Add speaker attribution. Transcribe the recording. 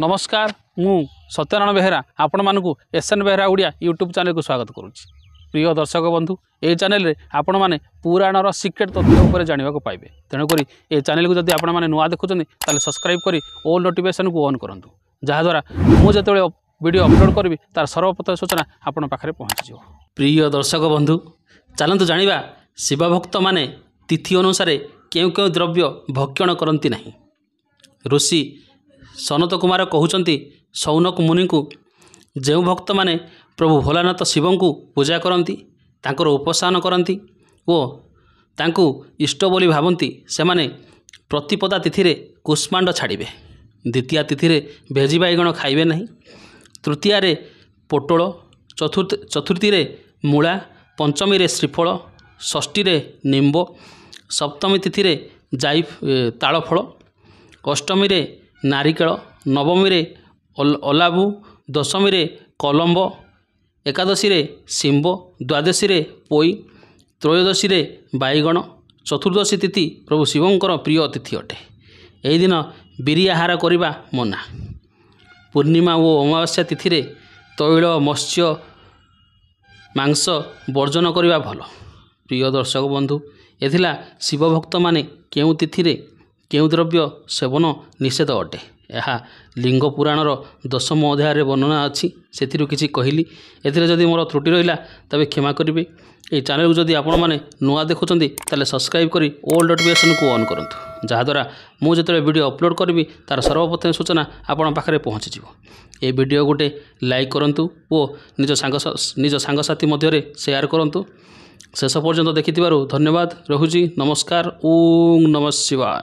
Speaker 1: नमस्कार मु सत्यनारायण बेहेरा आपण मानकु SN Behera Odia YouTube channel को स्वागत करुच्ची। प्रिय दर्शक बंधु ये चैनल रे आपण माने पुराणर सिक्रेट तथ्य उपर जानिबा को पाइबे। तेणुक ये चैनल को जदि आपण माने नुआ देखुछन ताले सब्सक्राइब करी ऑल नोटिफिकेशन को ऑन करंतु, जहा द्वारा मु जतबे वीडियो अपलोड करबी तार सर्वप्रथम सूचना आपण पाखरे पहुँची जिवो। प्रिय दर्शक बंधु चलंतु जानिबा शिव भक्त माने तिथि अनुसार केउ केउ द्रव्य भक्षण करती नहीं। ऋषि सनत कुमार कहउचंती सौनक मुनि को जो भक्त माने प्रभु भोलानाथ शिव को पूजा करती तांकर उपासना करती और तांकु इष्ट बोली भावती से माने प्रतिपदा तिथि रे कुष्मांड छाड़े, द्वितीय तिथि रे भेजी बैगण खाइबे नहीं, तृतीय रे पोटल, चतुर्थी रे मूला, पंचमी रे श्रीफल, षष्ठी रे निम्ब, सप्तमी तिथि रे जाई तालफल, अष्टमी रे नारिकेल, नवमी रे अलाबु, दशमी रे कलम्ब, एकादशी रे शिंब, द्वादशी रे पोई, त्रयोदशी रे बैगण, चतुर्दशी तिथि प्रभु शिवंकर प्रिय तिथि अटे। यही दिन बिरी आहार करने मना। पूर्णिमा और अमावास्या तिथि रे तैल मत्स्य मांस वर्जन करने भल। प्रिय दर्शक बंधु एथिला शिव भक्त माने केउ तिथि रे केउ द्रव्य सेवन निषेध अटे। यह लिंग पुराणर 10म अध्याय वर्णना अच्छी से किसी कहली। एथिरे जदि मोर त्रुटि रहिला तबे क्षमा करिवे। ये चैनल को जदि आपण माने नुआ देखुचंदी ताले सब्सक्राइब करी ऑल नोटिफिकेशन को ऑन करंतु, जहा द्वारा मु जतबे वीडियो अपलोड करबी तार सर्वप्रथम सूचना आपण पाखरे पहुँची जिवो। ए वीडियो गोटे लाइक करंतु और निज सांगसाथी मध्यरे शेयर करंतु। शेष पर्यंत देखिथिबारु धन्यवाद। रहुजी नमस्कार। ओम नमः शिवाय।